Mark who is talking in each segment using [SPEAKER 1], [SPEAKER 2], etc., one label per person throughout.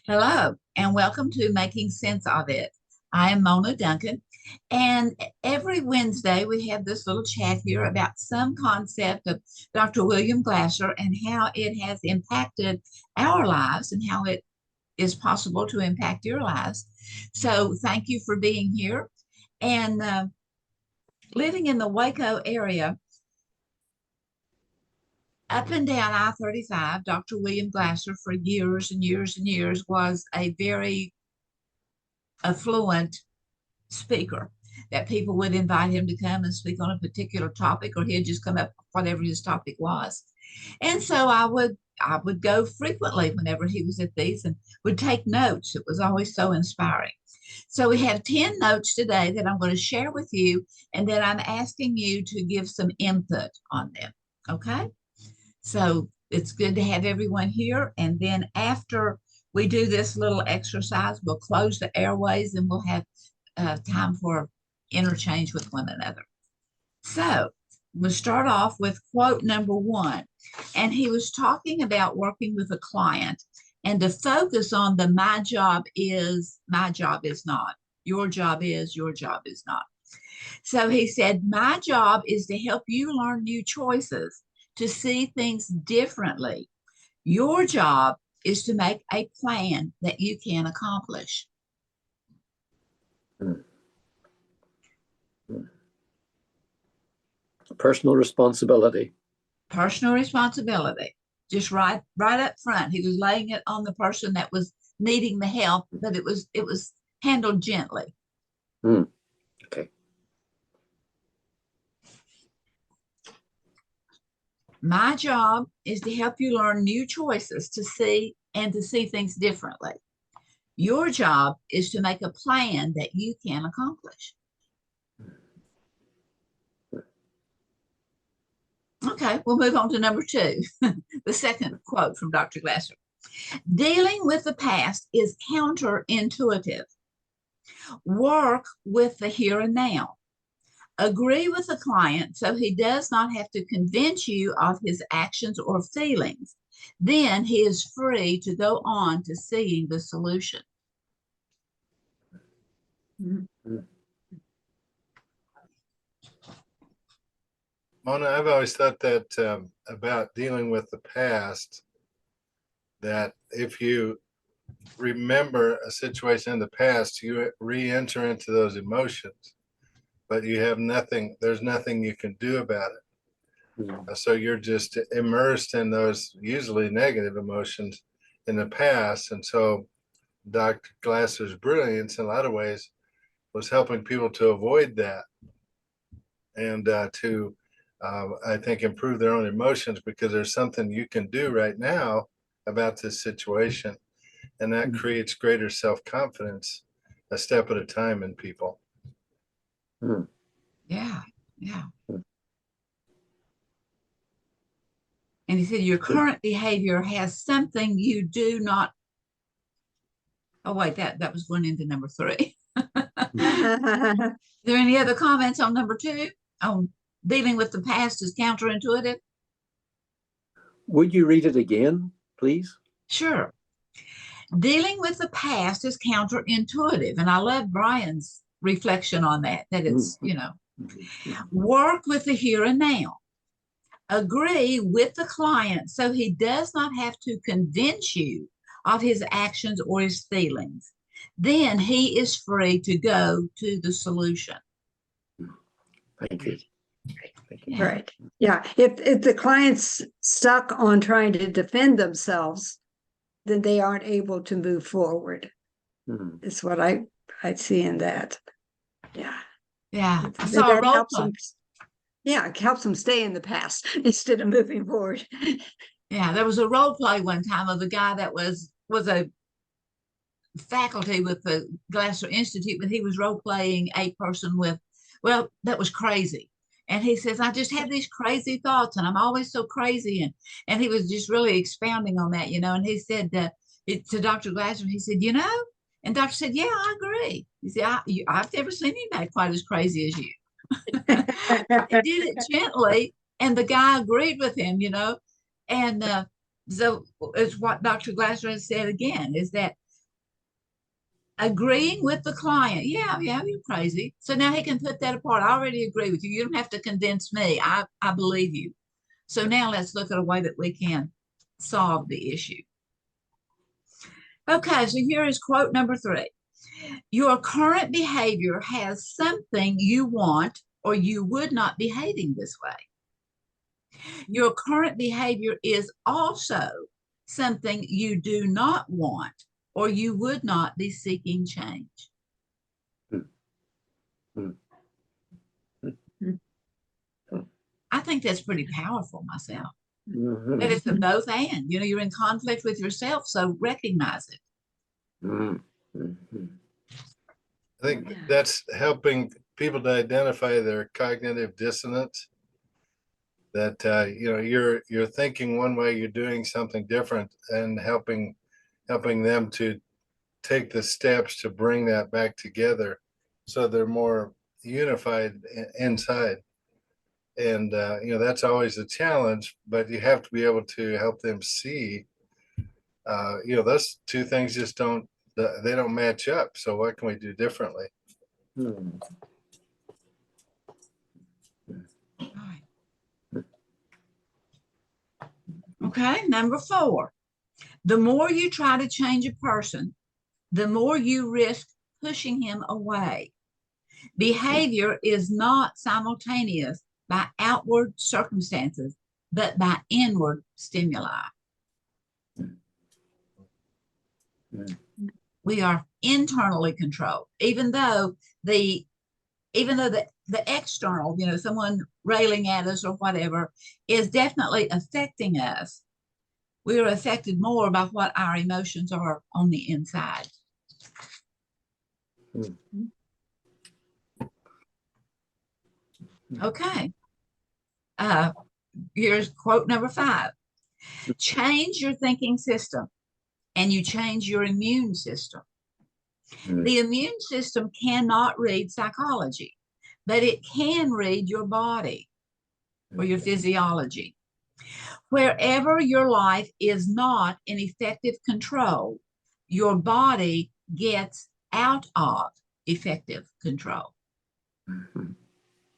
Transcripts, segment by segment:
[SPEAKER 1] Hello, and welcome to Making Sense of It. I am Mona Duncan, and every Wednesday we have this little chat here about some concept of Dr. William Glasser and how it has impacted our lives and how it is possible to impact your lives. So, thank you for being here. And living in the Waco area, up and down I-35, Dr. William Glasser, for years and years and years, was a very affluent speaker that people would invite him to come and speak on a particular topic, or he'd just come up with whatever his topic was. And so I would go frequently whenever he was at these and would take notes. It was always so inspiring. So we have 10 notes today that I'm going to share with you, and then I'm asking you to give some input on them. Okay? So it's good to have everyone here. And then after we do this little exercise, we'll close the airways and we'll have time for interchange with one another. So we'll start off with quote number one. And he was talking about working with a client and to focus on the my job is not. Your job is, your job is not. So he said, my job is to help you learn new choices, to see things differently. Your job is to make a plan that you can accomplish.
[SPEAKER 2] Personal responsibility.
[SPEAKER 1] Personal responsibility. Just right up front. He was laying it on the person that was needing the help, but it was handled gently.
[SPEAKER 2] Okay.
[SPEAKER 1] My job is to help you learn new choices to see things differently. Your job is to make a plan that you can accomplish. Okay, we'll move on to number two, the second quote from Dr. Glasser. Dealing with the past is counterintuitive. Work with the here and now. Agree with the client so he does not have to convince you of his actions or feelings. Then he is free to go on to seeing the solution.
[SPEAKER 3] Mona, I've always thought that about dealing with the past, that if you remember a situation in the past, you re-enter into those emotions, but you have nothing, there's nothing you can do about it. So you're just immersed in those usually negative emotions in the past. And so Dr. Glasser's brilliance in a lot of ways was helping people to avoid that and to I think improve their own emotions, because there's something you can do right now about this situation, and that creates greater self-confidence a step at a time in people.
[SPEAKER 1] Yeah. And he said your current behavior has something you do not. Oh wait, that was going into number three. Are there any other comments on number two? On dealing with the past is counterintuitive?
[SPEAKER 2] Would you read it again, please?
[SPEAKER 1] Sure. Dealing with the past is counterintuitive. And I love Brian's reflection on that it's, work with the here and now. Agree with the client so he does not have to convince you of his actions or his feelings. Then he is free to go to the solution.
[SPEAKER 2] Thank you.
[SPEAKER 1] Yeah.
[SPEAKER 4] Right. Yeah. If the client's stuck on trying to defend themselves, then they aren't able to move forward. Is what I see in that. Yeah.
[SPEAKER 1] Yeah. I saw a role play.
[SPEAKER 4] It helps them stay in the past instead of moving forward.
[SPEAKER 1] Yeah, there was a role play one time of a guy that was a faculty with the Glasser Institute, but he was role playing a person with, well, that was crazy. And he says, I just have these crazy thoughts and I'm always so crazy. And he was just really expounding on that, and he said to Dr. Glasser, he said, and Doctor said, yeah, I agree. He said, I've never seen anybody quite as crazy as you. He did it gently, and the guy agreed with him, and so it's what Dr. Glasser has said again, is that Agreeing with the client. Yeah, you're crazy. So now he can put that apart. I already agree with you. You don't have to convince me. I believe you. So now let's look at a way that we can solve the issue. Okay, so here is quote number 3. Your current behavior has something you want, or you would not be behaving this way. Your current behavior is also something you do not want, or you would not be seeking change. I think that's pretty powerful myself. That it's a both and. You know, you're in conflict with yourself, so recognize it.
[SPEAKER 3] I think that's helping people to identify their cognitive dissonance. That you know, you're thinking one way, you're doing something different, and helping them to take the steps to bring that back together, so they're more unified inside. And you know, that's always a challenge, but you have to be able to help them see, you know, those two things just don't match up. So what can we do differently?
[SPEAKER 1] Okay, number 4. The more you try to change a person, the more you risk pushing him away. Behavior is not simultaneous by outward circumstances, but by inward stimuli. We are internally controlled, even though the external, you know, someone railing at us or whatever, is definitely affecting us. We are affected more by what our emotions are on the inside. Okay. Here's quote number 5. Change your thinking system and you change your immune system. The immune system cannot read psychology, but it can read your body or your physiology. Wherever your life is not in effective control, your body gets out of effective control.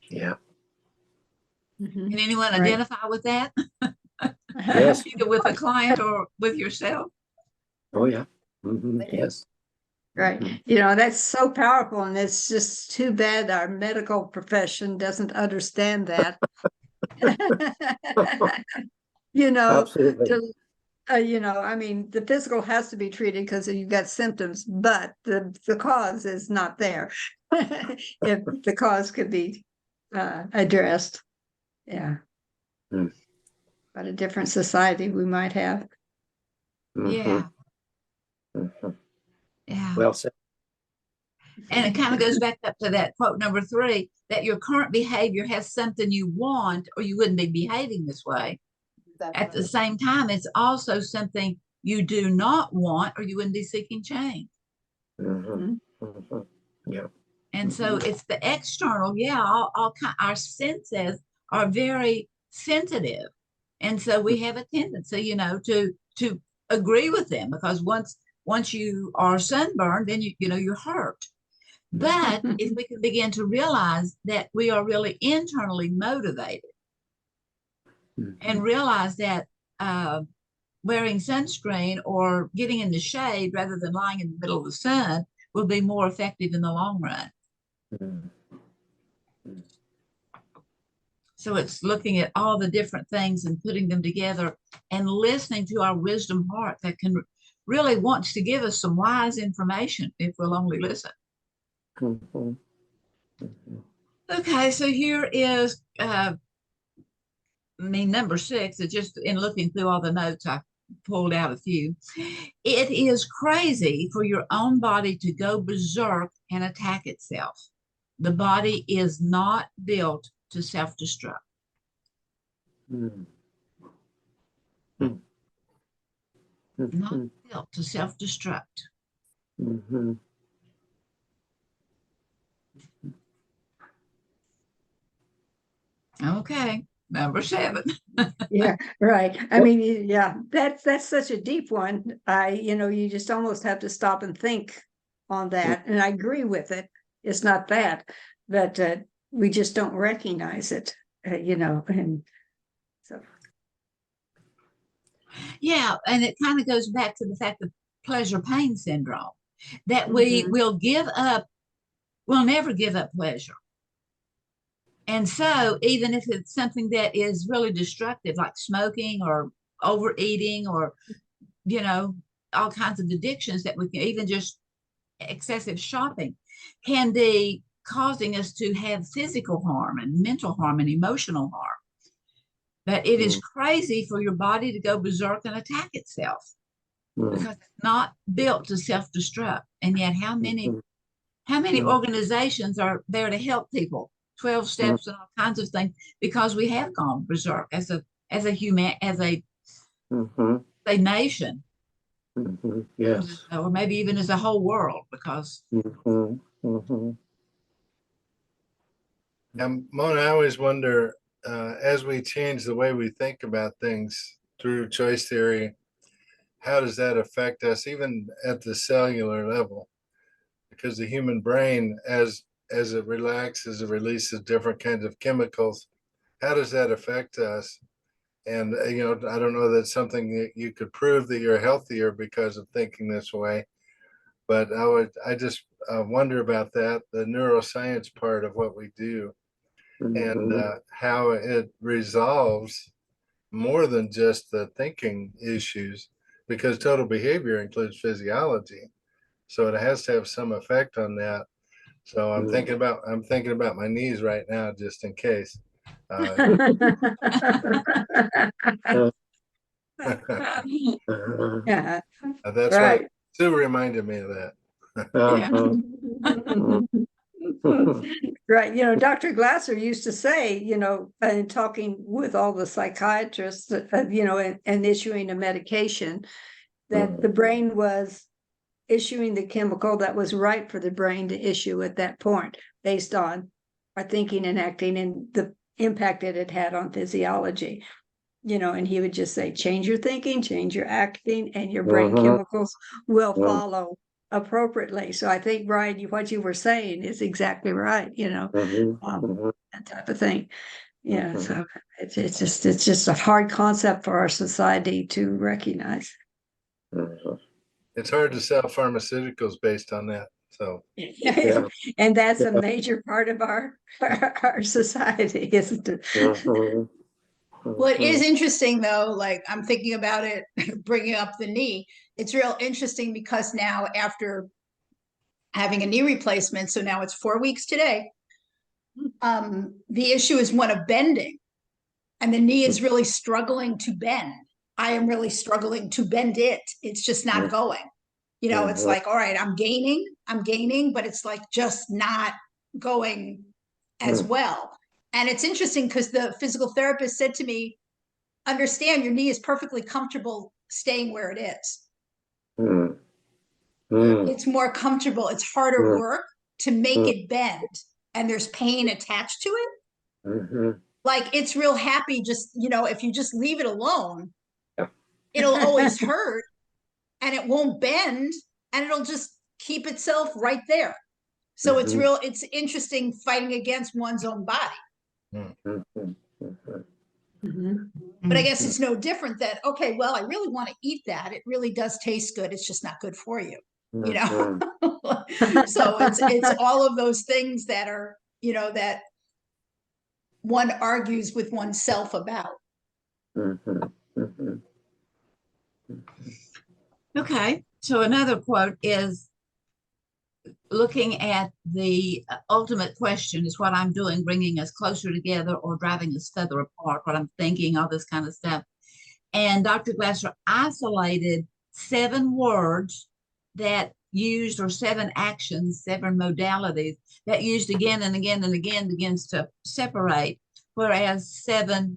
[SPEAKER 2] Yeah.
[SPEAKER 1] Can anyone identify with that?
[SPEAKER 2] Yes.
[SPEAKER 1] Either with a client or with yourself?
[SPEAKER 2] Oh, yeah. Yes.
[SPEAKER 4] Right. You know, that's so powerful, and it's just too bad our medical profession doesn't understand that. You know,
[SPEAKER 2] Absolutely.
[SPEAKER 4] you know, I mean, the physical has to be treated because you've got symptoms, but the cause is not there. If the cause could be addressed. Yeah. But a different society we might have.
[SPEAKER 1] Yeah. Yeah.
[SPEAKER 2] Well said.
[SPEAKER 1] And it kind of goes back up to that quote number 3, that your current behavior has something you want, or you wouldn't be behaving this way. At the same time, it's also something you do not want, or you wouldn't be seeking change.
[SPEAKER 2] Yeah.
[SPEAKER 1] And so it's the external. Yeah, our senses are very sensitive, and so we have a tendency, you know, to agree with them, because once you are sunburned, then you know you're hurt. But if we can begin to realize that we are really internally motivated, and realize that wearing sunscreen or getting in the shade rather than lying in the middle of the sun will be more effective in the long run. So it's looking at all the different things and putting them together and listening to our wisdom heart that can really wants to give us some wise information if we'll only listen. Okay, so here is number 6. It's just in looking through all the notes, I pulled out a few. It is crazy for your own body to go berserk and attack itself. The body is not built to self-destruct. Not built to self-destruct. Okay, number 7.
[SPEAKER 4] Yeah, right. I mean, yeah, that's such a deep one. You know, you just almost have to stop and think on that, and I agree with it. It's not that, but we just don't recognize it, and so.
[SPEAKER 1] Yeah, and it kind of goes back to the fact of pleasure pain syndrome, that we
[SPEAKER 4] Mhm.
[SPEAKER 1] will give up, we'll never give up pleasure. And so, even if it's something that is really destructive, like smoking or overeating or, all kinds of addictions that we can, even just excessive shopping, can be causing us to have physical harm and mental harm and emotional harm. But it is crazy for your body to go berserk and attack itself because it's not built to self-destruct. And yet, how many organizations are there to help people? 12 steps and all kinds of things, because we have gone berserk as a nation.
[SPEAKER 2] Yes.
[SPEAKER 1] Or maybe even as a whole world, because
[SPEAKER 3] Mona, I always wonder, as we change the way we think about things through choice theory, how does that affect us, even at the cellular level? Because the human brain, as it relaxes, it releases different kinds of chemicals. How does that affect us? And I don't know that's something that you could prove that you're healthier because of thinking this way, but I just wonder about that, the neuroscience part of what we do, and how it resolves more than just the thinking issues, because total behavior includes physiology, so it has to have some effect on that. So I'm thinking about my knees right now, just in case.
[SPEAKER 4] Yeah,
[SPEAKER 3] That's why
[SPEAKER 4] right.
[SPEAKER 3] Sue reminded me of that.
[SPEAKER 4] Right. Dr. Glasser used to say, in talking with all the psychiatrists, and issuing a medication, that the brain was issuing the chemical that was right for the brain to issue at that point, based on our thinking and acting and the impact it had had on physiology. And he would just say, change your thinking, change your acting, and your brain chemicals will follow appropriately. So I think, Brian, what you were saying is exactly right, that type of thing. Yeah. So it's just a hard concept for our society to recognize.
[SPEAKER 3] It's hard to sell pharmaceuticals based on that. So
[SPEAKER 2] Yeah.
[SPEAKER 4] And that's a major part of our society, isn't it?
[SPEAKER 5] Well, it is interesting though, like I'm thinking about it, bringing up the knee. It's real interesting because now after having a knee replacement, so now it's 4 weeks today, the issue is one of bending, and the knee is really struggling to bend. I am really struggling to bend it. It's just not going. It's like, all right, I'm gaining, but it's like just not going as well. And it's interesting because the physical therapist said to me, understand your knee is perfectly comfortable staying where it is. It's more comfortable. It's harder work to make it bend, and there's pain attached to it. Like it's real happy. Just, if you just leave it alone, it'll always hurt and it won't bend and it'll just keep itself right there. So it's interesting fighting against one's own body. But I guess it's no different that, okay, well, I really want to eat that. It really does taste good. It's just not good for you, So it's all of those things that are, that one argues with oneself about.
[SPEAKER 1] Okay, so another quote is, looking at the ultimate question is what I'm doing, bringing us closer together or driving us further apart, what I'm thinking, all this kind of stuff. And Dr. Glasser isolated 7 words that used, or 7 actions, 7 modalities that used again and again and again begins to separate, whereas 7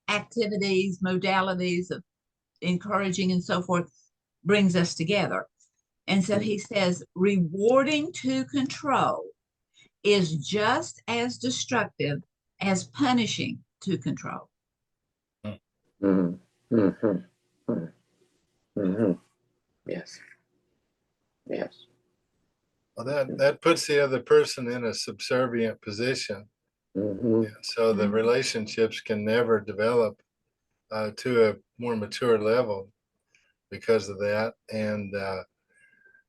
[SPEAKER 1] activities, modalities of encouraging and so forth brings us together. And so he says, rewarding to control is just as destructive as punishing to control.
[SPEAKER 2] Yes. Yes.
[SPEAKER 3] Well, that puts the other person in a subservient position.
[SPEAKER 2] Mhm.
[SPEAKER 3] So the relationships can never develop to a more mature level because of that. And,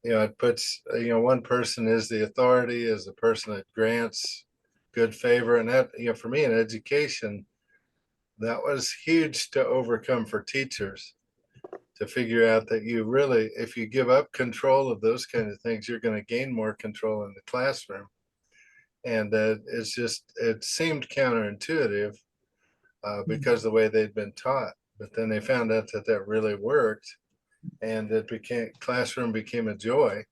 [SPEAKER 3] it puts, one person is the authority, is the person that grants good favor. And that, for me in education, that was huge to overcome for teachers, to figure out that you really, if you give up control of those kinds of things, you're going to gain more control in the classroom. And it seemed counterintuitive because of the way they'd been taught. But then they found out that really worked, and classroom became a joy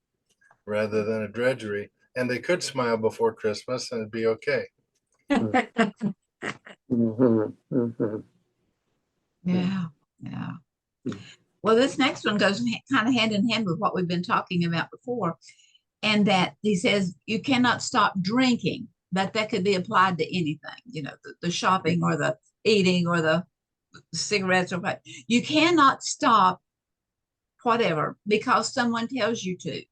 [SPEAKER 3] rather than a drudgery. And they could smile before Christmas and it'd be okay.
[SPEAKER 2] Mhm. Mhm.
[SPEAKER 1] Yeah, yeah.
[SPEAKER 2] Mm.
[SPEAKER 1] Well, this next one goes kind of hand in hand with what we've been talking about before. And that he says you cannot stop drinking, but that could be applied to anything, the shopping or the eating or the cigarettes or what. You cannot stop whatever because someone tells you to.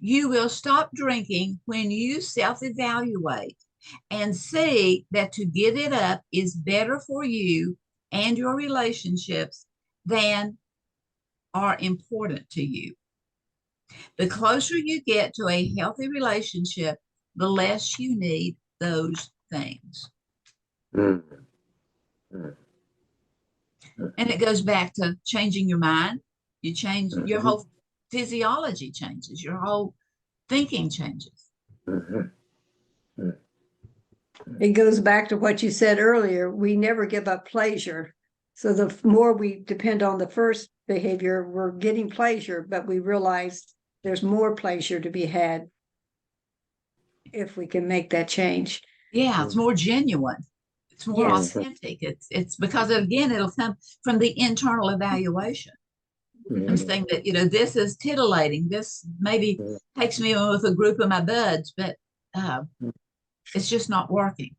[SPEAKER 1] You will stop drinking when you self-evaluate and see that to give it up is better for you and your relationships than are important to you. The closer you get to a healthy relationship, the less you need those things.
[SPEAKER 2] Mm. Mm.
[SPEAKER 1] And it goes back to changing your mind. You change your
[SPEAKER 2] Mhm.
[SPEAKER 1] whole physiology changes, your whole thinking changes.
[SPEAKER 2] Mhm.
[SPEAKER 4] It goes back to what you said earlier. We never give up pleasure. So the more we depend on the first behavior, we're getting pleasure, but we realize there's more pleasure to be had if we can make that change.
[SPEAKER 1] Yeah, it's more genuine. It's more
[SPEAKER 4] Yes.
[SPEAKER 1] authentic. It's because again, it'll come from the internal evaluation. I'm
[SPEAKER 2] Mhm.
[SPEAKER 1] saying that, this is titillating. This maybe
[SPEAKER 2] Mhm.
[SPEAKER 1] takes me on with a group of my buds, but it's just not working.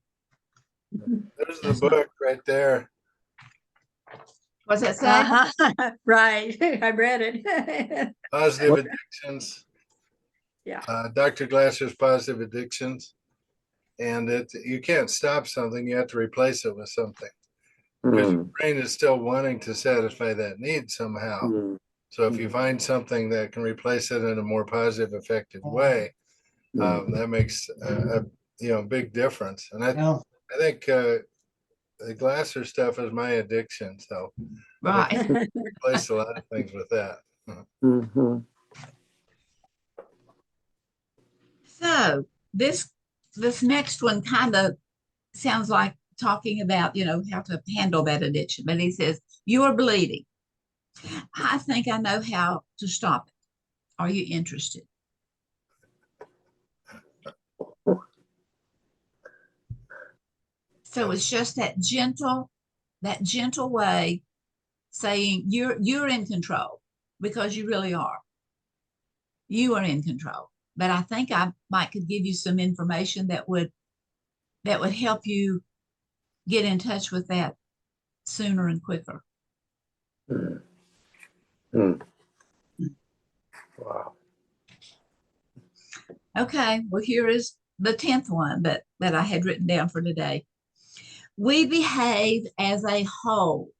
[SPEAKER 3] There's the
[SPEAKER 1] That's not.
[SPEAKER 3] book right there.
[SPEAKER 1] What's that say?
[SPEAKER 4] Uh-huh. Right. I read it.
[SPEAKER 3] Positive
[SPEAKER 2] What?
[SPEAKER 3] Addictions.
[SPEAKER 4] Yeah.
[SPEAKER 3] Dr. Glasser's Positive Addictions. And you can't stop something, you have to replace it with something. Because your
[SPEAKER 2] Mm.
[SPEAKER 3] brain is still wanting to satisfy that need somehow.
[SPEAKER 2] Mm.
[SPEAKER 3] So if you find something that can replace it in a more positive, effective way,
[SPEAKER 2] Mm.
[SPEAKER 3] that makes a big difference. And I think the Glasser stuff is my addiction. So I think
[SPEAKER 1] Right.
[SPEAKER 3] I replace a lot of things with that.
[SPEAKER 2] Mhm.
[SPEAKER 1] So this next one kind of sounds like talking about, how to handle that addiction. But he says, you are bleeding. I think I know how to stop it. Are you interested? So it's just that gentle way saying you're in control because you really are. You are in control. But I think I might could give you some information that would help you get in touch with that sooner and quicker.
[SPEAKER 2] Mm. Mm. Wow.
[SPEAKER 1] Okay, well, here is the 10th one that I had written down for today. We behave as a whole.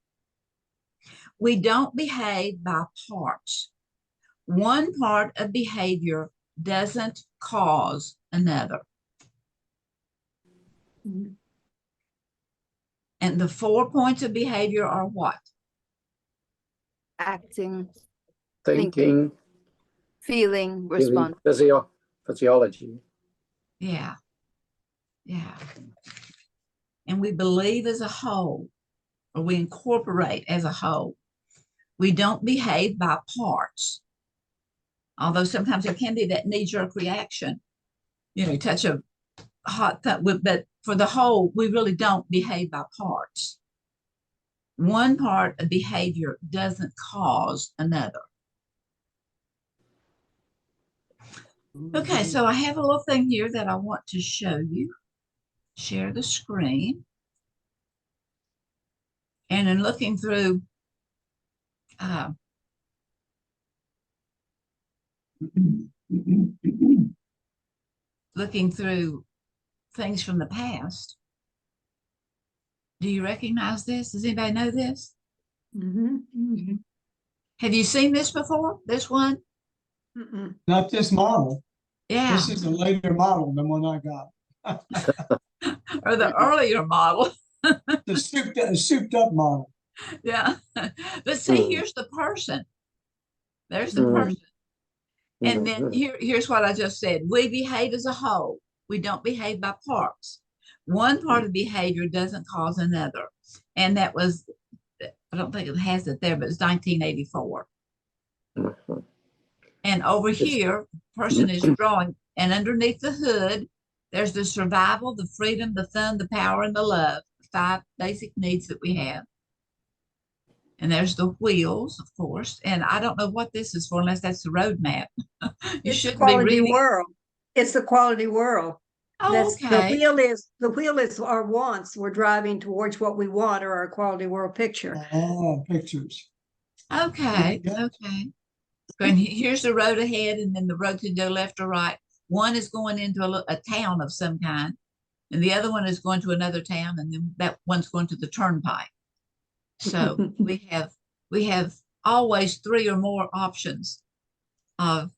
[SPEAKER 1] We don't behave by parts. One part of behavior doesn't cause another. And the 4 points of behavior are what?
[SPEAKER 6] Acting,
[SPEAKER 2] Thinking,
[SPEAKER 6] feeling,
[SPEAKER 2] feeling,
[SPEAKER 6] respond.
[SPEAKER 2] physiology.
[SPEAKER 1] Yeah. Yeah. And we believe as a whole, or we incorporate as a whole. We don't behave by parts. Although sometimes there can be that knee-jerk reaction, you touch a hot thing, but for the whole, we really don't behave by parts. One part of behavior doesn't cause another. Okay, so I have a little thing here that I want to show you. Share the screen. And in looking through looking through things from the past. Do you recognize this? Does anybody know this?
[SPEAKER 4] Mhm.
[SPEAKER 1] Have you seen this before? This one?
[SPEAKER 4] Mm-mm.
[SPEAKER 6] Not this model.
[SPEAKER 1] Yeah,
[SPEAKER 6] This is a later model than one I got.
[SPEAKER 1] or the earlier model.
[SPEAKER 6] The souped up model.
[SPEAKER 1] Yeah. But see,
[SPEAKER 2] Hmm.
[SPEAKER 1] here's the person. There's the
[SPEAKER 2] Hmm.
[SPEAKER 1] person. And then
[SPEAKER 2] Mhm.
[SPEAKER 1] here's what I just said. We behave as a whole. We don't behave by parts. One part of behavior doesn't cause another. And that was, I don't think it has it there, but it's 1984.
[SPEAKER 2] Mhm.
[SPEAKER 1] And over
[SPEAKER 2] It's-
[SPEAKER 1] here, person is drawing, and underneath the hood, there's the survival, the freedom, the fun, the power, and the love. 5 basic needs that we have. And there's the wheels, of course. And I don't know what this is for unless that's the roadmap. You
[SPEAKER 4] It's the
[SPEAKER 1] shouldn't be
[SPEAKER 4] quality
[SPEAKER 1] reading.
[SPEAKER 4] world. It's the quality world.
[SPEAKER 1] Oh,
[SPEAKER 4] That's
[SPEAKER 1] okay.
[SPEAKER 4] the wheel is our wants. We're driving towards what we want or our quality world picture.
[SPEAKER 6] Oh, pictures.
[SPEAKER 1] Okay.
[SPEAKER 6] Yeah.
[SPEAKER 1] Okay. And here's the road ahead, and then the road can go left or right. One is going into a town of some kind, and the other one is going to another town, and then that one's going to the turnpike. So we have always 3 or more options of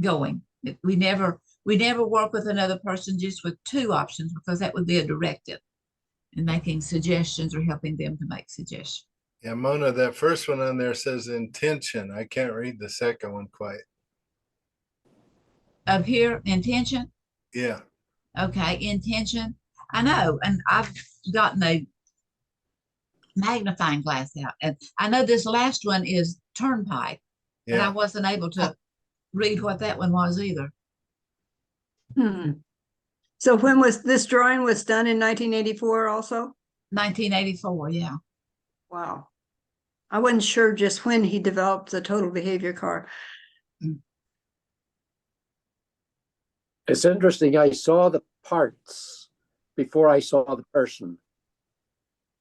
[SPEAKER 1] going. We never work with another person just with 2 options, because that would be a directive, and making suggestions or helping them to make suggestions.
[SPEAKER 3] Yeah, Mona, that first one on there says intention. I can't read the second one quite.
[SPEAKER 1] Up here, intention.
[SPEAKER 3] Yeah.
[SPEAKER 1] Okay, intention. I know, and I've gotten a magnifying glass out, and I know this last one is turnpike, but I
[SPEAKER 3] Yeah.
[SPEAKER 1] wasn't able to read what that one was either.
[SPEAKER 4] Hmm. So when was this drawing was done in 1984 also?
[SPEAKER 1] 1984, yeah.
[SPEAKER 4] Wow. I wasn't sure just when he developed the total behavior car.
[SPEAKER 2] It's interesting. I saw the parts before I saw the person.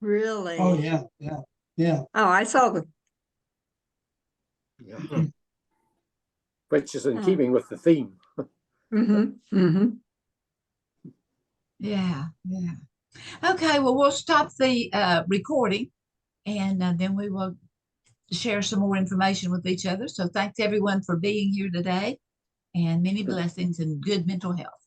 [SPEAKER 4] Really?
[SPEAKER 6] Oh, yeah, yeah, yeah.
[SPEAKER 4] Oh, I saw the,
[SPEAKER 2] Which is in
[SPEAKER 4] Hmm.
[SPEAKER 2] keeping with the theme.
[SPEAKER 1] Yeah, yeah. Okay, well, we'll stop the recording, and then we will share some more information with each other. So thanks everyone for being here today, and many blessings and good mental health.